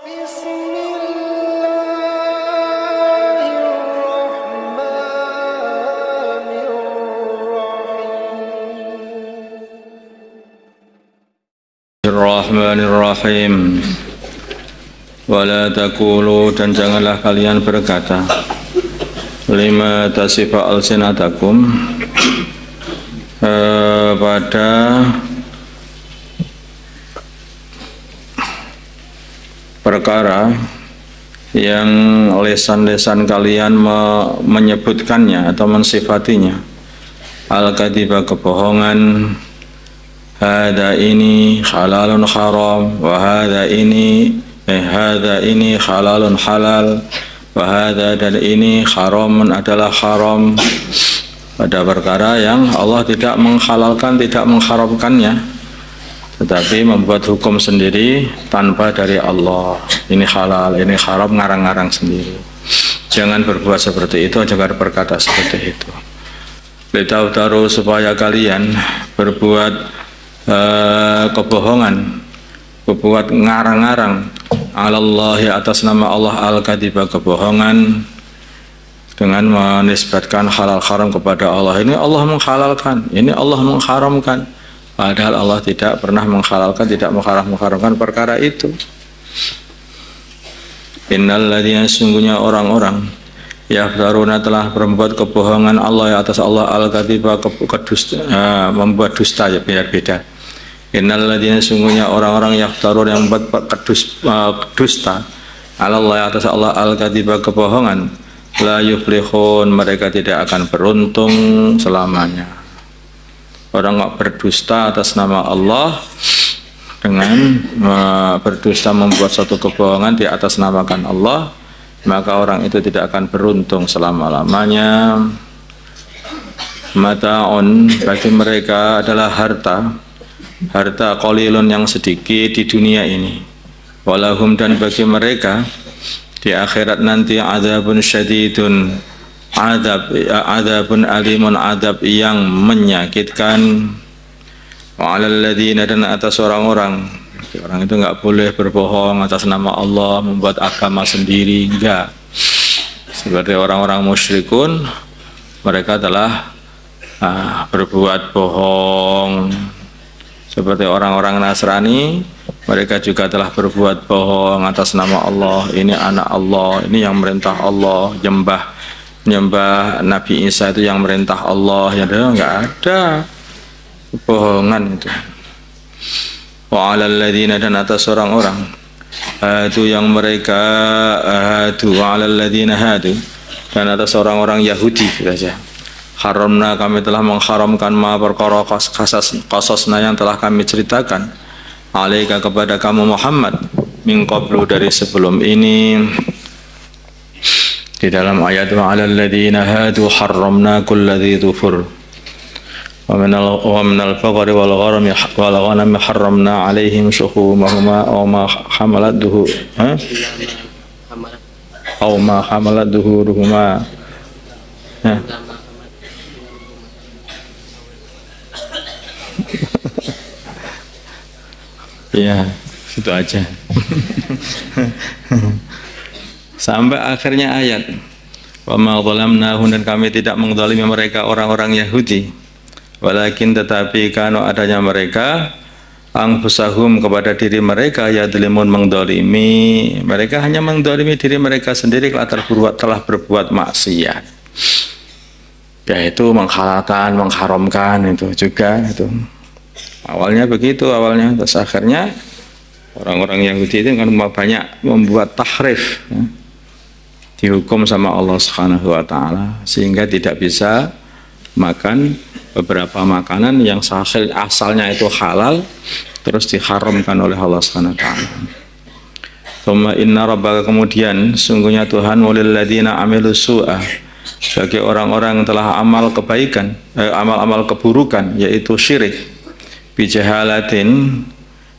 Bismillahirrahmanirrahim. Wala taqulu, dan janganlah kalian berkata, lima tasifa alsinatakum, pada perkara yang lesan-lesan kalian menyebutkannya atau mensifatinya, al-kadhiba, kebohongan, hada ini halalun haram, wa hada ini halalun halal, wa hada, dan ini haramun adalah haram, pada perkara yang Allah tidak menghalalkan, tidak mengharamkannya, tetapi membuat hukum sendiri tanpa dari Allah. Ini halal, ini haram, ngarang-ngarang sendiri. Jangan berbuat seperti itu, jangan berkata seperti itu. Litautaru, supaya kalian berbuat kebohongan, berbuat ngarang-ngarang, alallahi, atas nama Allah, al-kadhiba, kebohongan, dengan menisbatkan halal haram kepada Allah. Ini Allah menghalalkan, ini Allah mengharamkan, padahal Allah tidak pernah menghalalkan, tidak mengharamkan perkara itu. Innalladzina, sungguhnya orang-orang, yaftaruna, telah berbuat kebohongan Allah atas Allah, al-kadhiba, membuat dusta, ya biar beda. Innalladzina, sungguhnya orang-orang yaftarun, yang membuat dusta, Allah atas Allah, al-kadhiba, kebohongan, la yuflihun, mereka tidak akan beruntung selamanya. Orang nggak berdusta atas nama Allah dengan berdusta, membuat satu kebohongan di atas namakan Allah, maka orang itu tidak akan beruntung selama-lamanya. Mata'un, bagi mereka adalah harta qalilun, yang sedikit di dunia ini. Walahum, dan bagi mereka di akhirat nanti adzabun syadidun, adzabun alimun, adzab yang menyakitkan. Wa 'alal ladzina, dan atas orang-orang itu nggak boleh berbohong atas nama Allah, membuat agama sendiri, enggak. Seperti orang-orang musyrikun, mereka telah berbuat bohong. Seperti orang-orang Nasrani, mereka juga telah berbuat bohong atas nama Allah. Ini anak Allah, ini yang merintah Allah. Nyembah Nabi Isa itu yang merintah Allah. Ya, enggak ada kebohongan itu. Wa 'alal ladzina, dan atas orang-orang hadu, yang mereka hadu, wa 'alal ladzina hadu, dan atas orang-orang Yahudi saja. Haramna, kami telah mengharamkan ma perkara qasasna, yang telah kami ceritakan, alaika, kepada kamu Muhammad, min qablu, dari sebelum ini. Di dalam ayat wa 'alal ladzina hadu haramna kulladzi dzufur wa minal faqri wal gharami wal ghanami haramna 'alaihim shuhumahuma aw ma hamalat duhuruhuma. Ya, itu aja. Sampai akhirnya ayat. Wa ma zalamnahum, dan kami tidak menzalimi mereka, orang-orang Yahudi. Walakin, tetapi, kanu, adanya mereka, anfusahum, kepada diri mereka, yadzlimun, mengdzalimi. Mereka hanya mengdzalimi diri mereka sendiri, telah berbuat maksiat. Yaitu menghalalkan, mengharamkan, itu juga itu. Awalnya begitu, terus akhirnya orang-orang Yahudi itu kan banyak membuat tahrif, ya, dihukum sama Allah Subhanahu wa Ta'ala, sehingga tidak bisa makan beberapa makanan yang asalnya itu halal, terus diharamkan oleh Allah Subhanahu wa Ta'ala. Tsumma inna rabbaka, kemudian sungguhnya Tuhan, walil ladzina amilu su'a, bagi orang-orang yang telah amal kebaikan, amal-amal keburukan, yaitu syirik, bijahalatin,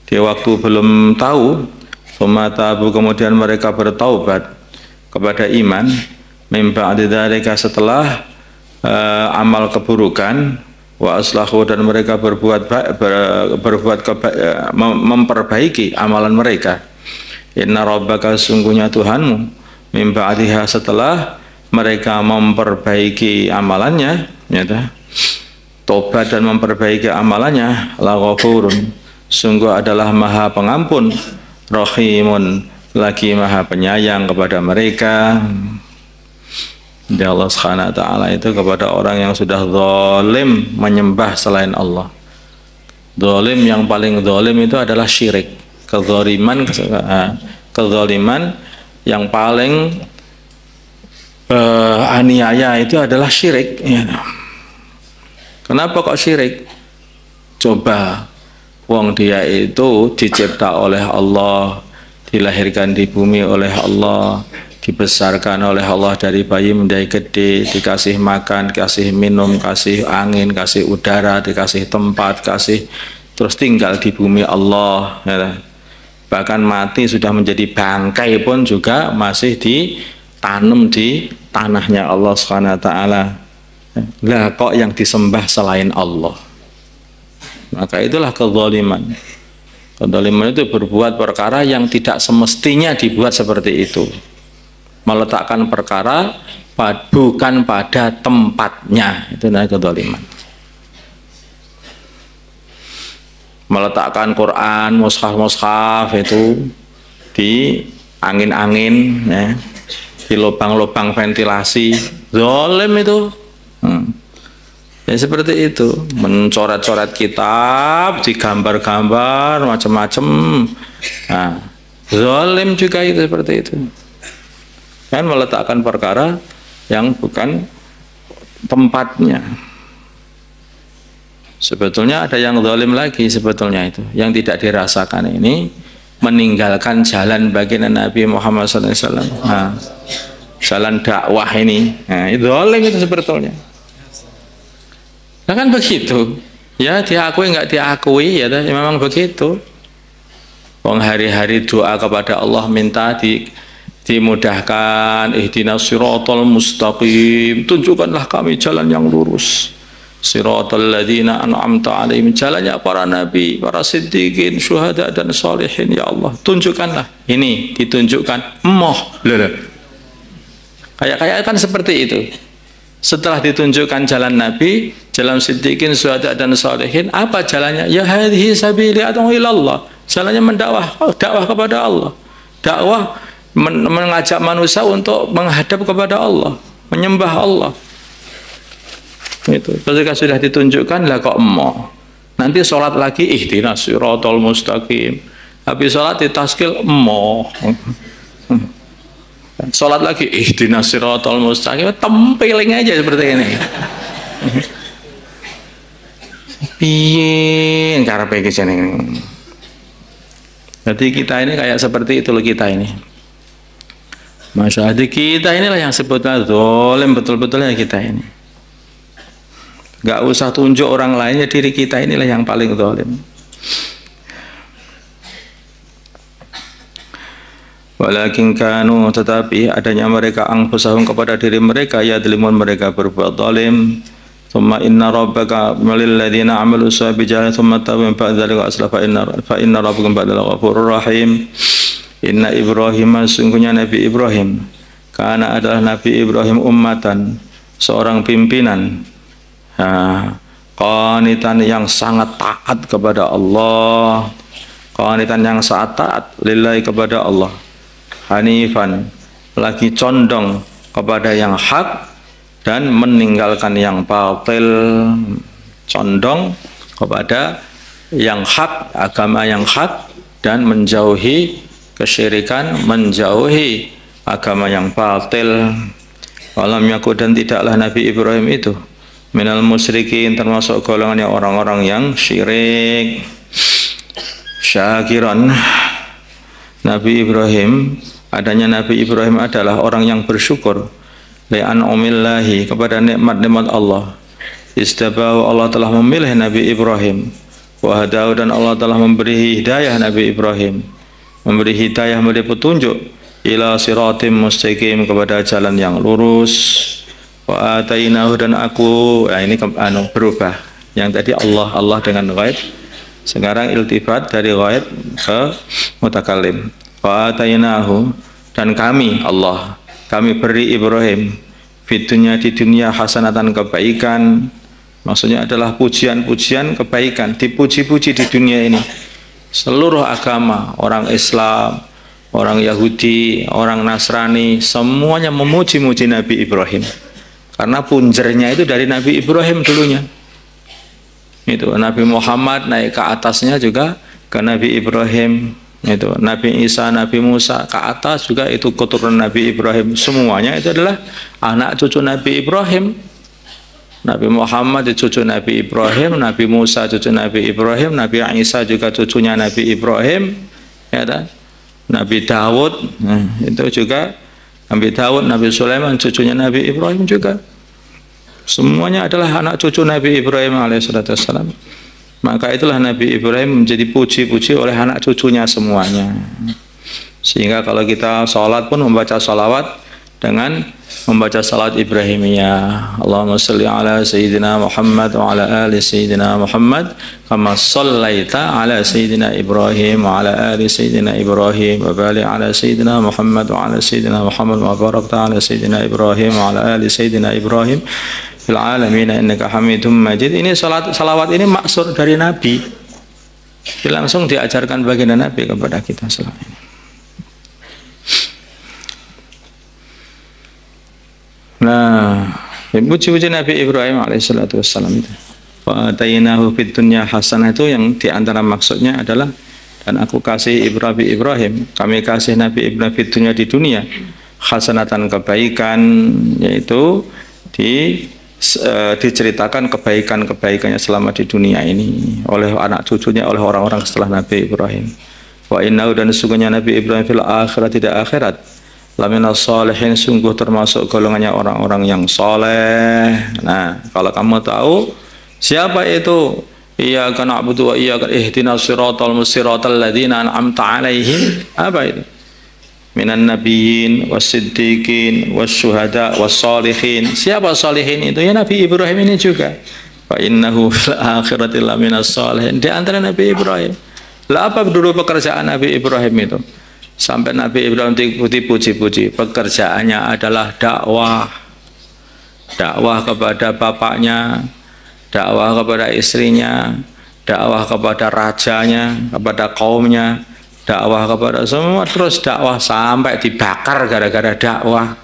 di waktu belum tahu, tsumma tabu, kemudian mereka bertaubat kepada iman, mim ba'di dzalika, setelah amal keburukan, wa aslahu, dan mereka memperbaiki amalan mereka, Inna rabbaka sungguhnya Tuhanmu min ba'diha setelah mereka memperbaiki amalannya, ya, tobat dan memperbaiki amalannya, laghafurun sungguh adalah maha pengampun, rahimun lagi maha penyayang kepada mereka. Ya Allah Subhanahu wa ta'ala itu kepada orang yang sudah zalim menyembah selain Allah. Zalim yang paling zalim itu adalah syirik. Kezaliman yang paling aniaya itu adalah syirik, ya. Kenapa kok syirik? Coba wong dia itu dicipta oleh Allah, dilahirkan di bumi oleh Allah, dibesarkan oleh Allah dari bayi menjadi gede, dikasih makan, dikasih minum, kasih angin, kasih udara, dikasih tempat, kasih, terus tinggal di bumi Allah, ya. Bahkan mati sudah menjadi bangkai pun juga masih ditanam di tanahnya Allah Subhanahu wa ta'ala. Lah kok yang disembah selain Allah? Maka itulah kezaliman. Kezaliman itu berbuat perkara yang tidak semestinya dibuat seperti itu. Meletakkan perkara bukan pada tempatnya, itu namanya kezaliman. Meletakkan Quran, mushaf itu di angin-angin, ya, di lubang-lubang ventilasi, zalim itu. Ya seperti itu, mencoret-coret kitab, digambar-gambar macam-macam. Nah, zalim juga itu seperti itu. Kan meletakkan perkara yang bukan tempatnya. Sebetulnya ada yang zalim lagi sebetulnya itu, yang tidak dirasakan ini meninggalkan jalan baginda Nabi Muhammad SAW. Nah, jalan dakwah ini, nah, itu zalim itu sebetulnya. Nah kan begitu, ya diakui nggak diakui, ya memang begitu. Wong hari-hari doa kepada Allah minta dimudahkan, ihdinas siratal mustaqim, tunjukkanlah kami jalan yang lurus. Siratal ladzina an'amta 'alaihim, jalannya para nabi, para siddiqin, syuhada dan sholihin, ya Allah, tunjukkanlah. Ini ditunjukkan, kayak kan seperti itu. Setelah ditunjukkan jalan nabi, jalan siddiqin, syuhada dan sholihin, apa jalannya? Ya hadhihi sabili ad'u ilallah, jalannya dakwah kepada Allah, dakwah mengajak manusia untuk menghadap kepada Allah, menyembah Allah. Itu ketika sudah ditunjukkan, lah kok nanti sholat lagi ihdinas siratal mustaqim, habis sholat ditaskil sholat lagi ihdinas siratal mustaqim, tempeling aja seperti ini. Piye karepe iki jeneng. Jadi kita ini kayak seperti itu loh, kita ini. Masya Allah, kita inilah yang sebutnya zalim betul-betulnya kita ini. Gak usah tunjuk orang lainnya, diri kita inilah yang paling zalim. Walakin kanu, tetapi adanya mereka anfusahum kepada diri mereka, ya delimun mereka berbuat zalim. Thumma inna rabbaka malil ladzina amilu sabijah thumma tabu min ba'd dzalika asla fa inna rabbakum ba'dal ghafurur rahim. Inna Ibrahim, sungguhnya Nabi Ibrahim, karena adalah Nabi Ibrahim ummatan, seorang pimpinan, qanitan yang sangat taat kepada Allah, qanitan yang sangat taat lillahi kepada Allah, hanifan lagi condong kepada yang hak dan meninggalkan yang batil, condong kepada yang hak, agama yang hak, dan menjauhi kesyirikan, menjauhi agama yang batil. Walam yakun, dan tidaklah Nabi Ibrahim itu minal musyrikin, termasuk golongannya orang-orang yang syirik. Syakiran, Nabi Ibrahim, adanya Nabi Ibrahim adalah orang yang bersyukur li'an'umillahi, kepada nikmat-nikmat Allah. Istabahu, Allah telah memilih Nabi Ibrahim, wahadahu, dan Allah telah memberi hidayah Nabi Ibrahim, memberi hidayah, memberi petunjuk, ila siratim mustaqim, kepada jalan yang lurus. Wa atainahu, dan aku, ini berubah. Yang tadi Allah dengan ghaib, sekarang iltifat dari ghaib ke mutakallim. Wa atainahu, dan kami Allah, kami beri Ibrahim fitunya di dunia hasanatan kebaikan, maksudnya adalah pujian-pujian kebaikan, dipuji-puji di dunia ini. Seluruh agama, orang Islam, orang Yahudi, orang Nasrani, semuanya memuji-muji Nabi Ibrahim. Karena punjernya itu dari Nabi Ibrahim dulunya. Itu Nabi Muhammad naik ke atasnya juga ke Nabi Ibrahim. Itu Nabi Isa, Nabi Musa ke atas juga itu keturunan Nabi Ibrahim. Semuanya itu adalah anak cucu Nabi Ibrahim. Nabi Muhammad itu cucu Nabi Ibrahim, Nabi Musa cucu Nabi Ibrahim, Nabi Isa juga cucunya Nabi Ibrahim, ya kan? Nabi Dawud, itu juga Nabi Dawud, Nabi Sulaiman cucunya Nabi Ibrahim juga. Semuanya adalah anak cucu Nabi Ibrahim alaihissalam. Maka itulah Nabi Ibrahim menjadi puji-puji oleh anak cucunya semuanya. Sehingga kalau kita sholat pun membaca sholawat dengan membaca salat Ibrahimiyah. Allahumma salli ala Sayyidina Muhammad wa ala ali Sayyidina Muhammad kama sallaita ala Sayyidina Ibrahim wa ala ali Sayyidina Ibrahim wa barik ala Sayyidina Muhammad wa ala Sayyidina Muhammad wa barakta ala Sayyidina Ibrahim wa ala ali Sayyidina Ibrahim fil alamin innaka Hamidum Majid. Ini salawat ini maksud dari Nabi. Langsung diajarkan baginda Nabi kepada kita selama ini. Nah, puji-puji Nabi Ibrahim alaihissalatu wassalam itu. Wa atainahu fid dunya hasanah, itu yang diantara maksudnya adalah dan aku kasih Ibrahim, kami kasih Nabi Ibrahim fid dunya di dunia hasanatan kebaikan, yaitu diceritakan kebaikan-kebaikannya selama di dunia ini oleh anak cucunya, oleh orang-orang setelah Nabi Ibrahim. Wa innahu, dan sesungguhnya Nabi Ibrahim fil akhirat, tidak akhirat, laminas sholihin, sungguh termasuk golongannya orang-orang yang soleh. Nah, kalau kamu tahu siapa itu, iyyaka na'budu wa iyyaka ihdinas siratal mustaqim ladzina an'amta 'alaihim, apa itu? Minan nabiyyin wasiddiqin wasyuhada wassolihin. Siapa solihin itu? Ya Nabi Ibrahim ini juga. Wa innahu fil akhirati laminas sholihin, di antara Nabi Ibrahim. Lah apa dulu pekerjaan Nabi Ibrahim itu? Sampai Nabi Ibrahim dipuji-puji, pekerjaannya adalah dakwah kepada bapaknya, dakwah kepada istrinya, dakwah kepada rajanya, kepada kaumnya, dakwah kepada semua, terus dakwah sampai dibakar gara-gara dakwah.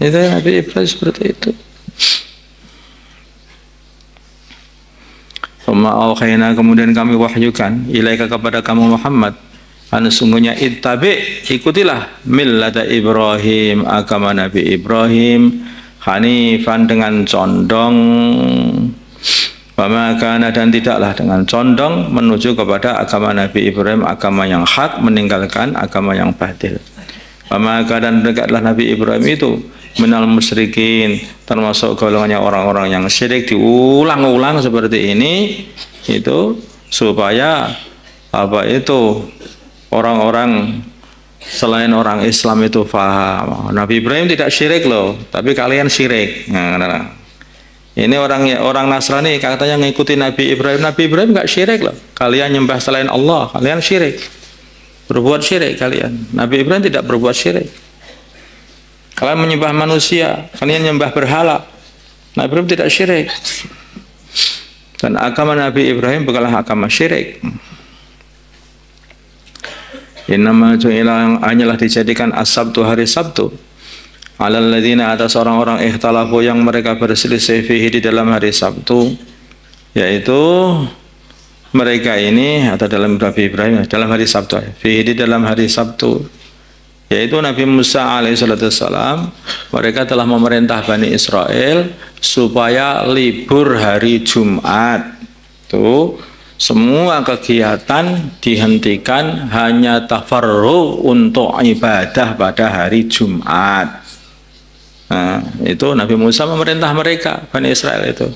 Itu Nabi Ibrahim seperti itu. Kemudian kami wahyukan ilaika, kepada kamu Muhammad, sungguhnya ittabi, ikutilah millata Ibrahim, agama Nabi Ibrahim, hanifan, dengan condong, wa ma kana, dan tidaklah dengan condong menuju kepada agama Nabi Ibrahim, agama yang hak, meninggalkan agama yang batil. Wa ma kana, dan dekatlah Nabi Ibrahim itu minal musyrikin, termasuk golongannya orang-orang yang syirik. Diulang-ulang seperti ini itu supaya apa itu orang-orang selain orang Islam itu faham, Nabi Ibrahim tidak syirik loh, tapi kalian syirik. Nah, ini orang Nasrani katanya ngikuti Nabi Ibrahim. Nabi Ibrahim nggak syirik loh. Kalian nyembah selain Allah, kalian syirik, berbuat syirik kalian. Nabi Ibrahim tidak berbuat syirik. Kalian menyembah manusia, kalian nyembah berhala. Nabi Ibrahim tidak syirik. Dan agama Nabi Ibrahim bukanlah agama syirik. Innama ju'ila, yang hanyalah dijadikan as-sabtu, hari Sabtu, alal ladzina, atas orang-orang ikhtalafu, yang mereka berselisih fihi, di dalam hari Sabtu, yaitu mereka ini, atau dalam Nabi Ibrahim dalam hari Sabtu, fihi, di dalam hari Sabtu, yaitu Nabi Musa alaihissalam, mereka telah memerintah Bani Israel supaya libur hari Jumat. Tuh, semua kegiatan dihentikan, hanya tafarruh untuk ibadah pada hari Jumat. Nah, itu Nabi Musa memerintah mereka, Bani Israel itu.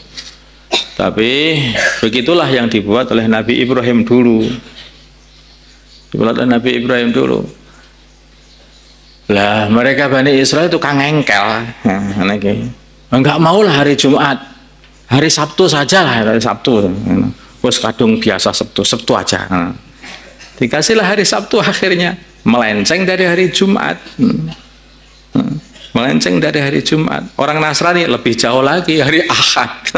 Tapi begitulah yang dibuat oleh Nabi Ibrahim dulu. Dibuat oleh Nabi Ibrahim dulu. Lah mereka Bani Israel itu engkel. Nah, enggak maulah hari Jumat. Hari Sabtu saja lah, hari Sabtu. Wes kadung biasa Sabtu aja. Dikasihlah hari Sabtu akhirnya melenceng dari hari Jumat. Melenceng dari hari Jumat. Orang Nasrani lebih jauh lagi, hari Ahad.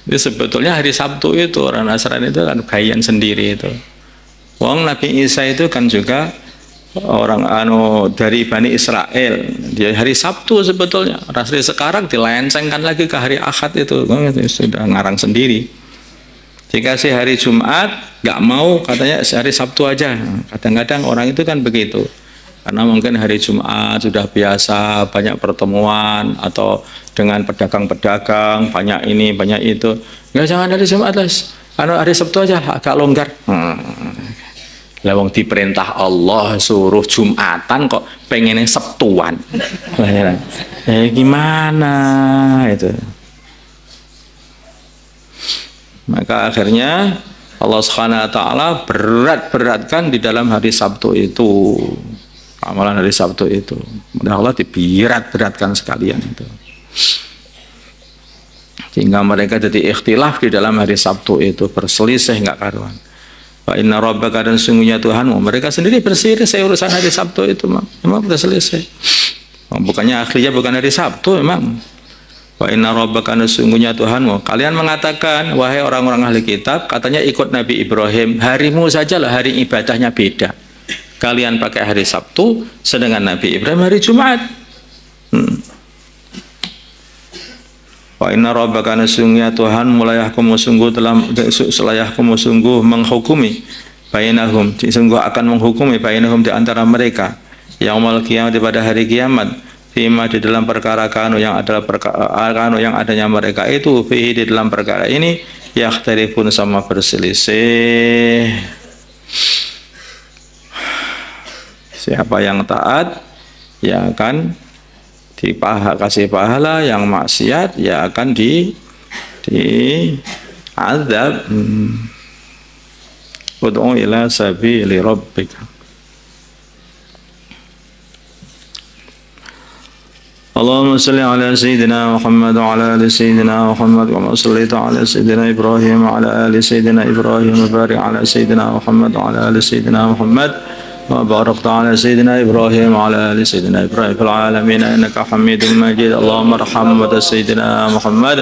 Itu sebetulnya hari Sabtu itu orang Nasrani itu kan bagian sendiri itu. Wong Nabi Isa itu kan juga orang dari Bani Israel. Dia hari Sabtu sebetulnya. Rasanya sekarang dilencengkan lagi ke hari Ahad itu sudah ngarang sendiri. Dikasih hari Jumat, nggak mau, katanya hari Sabtu aja. Kadang-kadang orang itu kan begitu, karena mungkin hari Jumat sudah biasa banyak pertemuan atau dengan pedagang-pedagang banyak ini banyak itu. Nggak, jangan hari Jumat les, hari Sabtu aja agak longgar. Lawang diperintah Allah suruh Jumatan kok pengennya Sabtuan. Gimana itu? Maka akhirnya Allah Subhanahu wa taala berat-beratkan di dalam hari Sabtu itu. Amalan hari Sabtu itu. Mudah Allah diberat-beratkan sekalian itu. Sehingga mereka jadi ikhtilaf di dalam hari Sabtu itu, berselisih enggak karuan. Wa inna rabbaka, dan sungguhnya Tuhanmu, mereka sendiri berselisih urusan hari Sabtu itu, memang berselisih. Bukannya akhirnya bukan hari Sabtu memang. Wa inna rabbaka, sungguhnya Tuhanmu. Kalian mengatakan, wahai orang-orang ahli kitab, katanya ikut Nabi Ibrahim, harimu sajalah hari ibadahnya beda. Kalian pakai hari Sabtu, sedangkan Nabi Ibrahim hari Jumat. Wa inna rabbaka, sungguhnya Tuhanmu, layahkumu sungguh menghukumi bainahum, sungguh akan menghukumi bainahum di antara mereka yaumul qiyamah, pada hari kiamat, fima di dalam perkara kanu yang adalah perkara yang adanya mereka itu fihi di dalam perkara ini yakhtalifun sama berselisih. Siapa yang taat ya akan dikasih pahala, yang maksiat ya akan diazab. Ud'u ila sabili rabbika. Allahumma salli ala sayyidina Muhammad wa ala ali sayyidina Muhammad wa sallaita ala sayyidina Ibrahim wa ala ali sayyidina Ibrahim wa barik ala sayyidina Muhammad wa ala ali sayyidina Muhammad wa barakta ala sayyidina Ibrahim wa ala ali sayyidina Ibrahim fil alamin innaka Hamidum Majid. Allahumma arham ummata sayyidina Muhammad,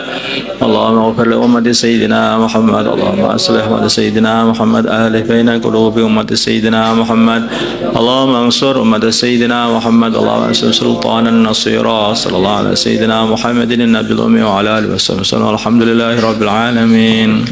Allahumma ighfir li ummati sayyidina Muhammad, Allahumma aslih wa sayyidina Muhammad ahli baina qulubi ummati sayyidina Muhammad, Allahumma ansur ummata sayyidina Muhammad, Allahumma ansur sultanan nasira. Sallallahu ala sayyidina Muhammadin nabiyil ummi wa ala alihi wasallam. Alhamdulillahi rabbil alamin.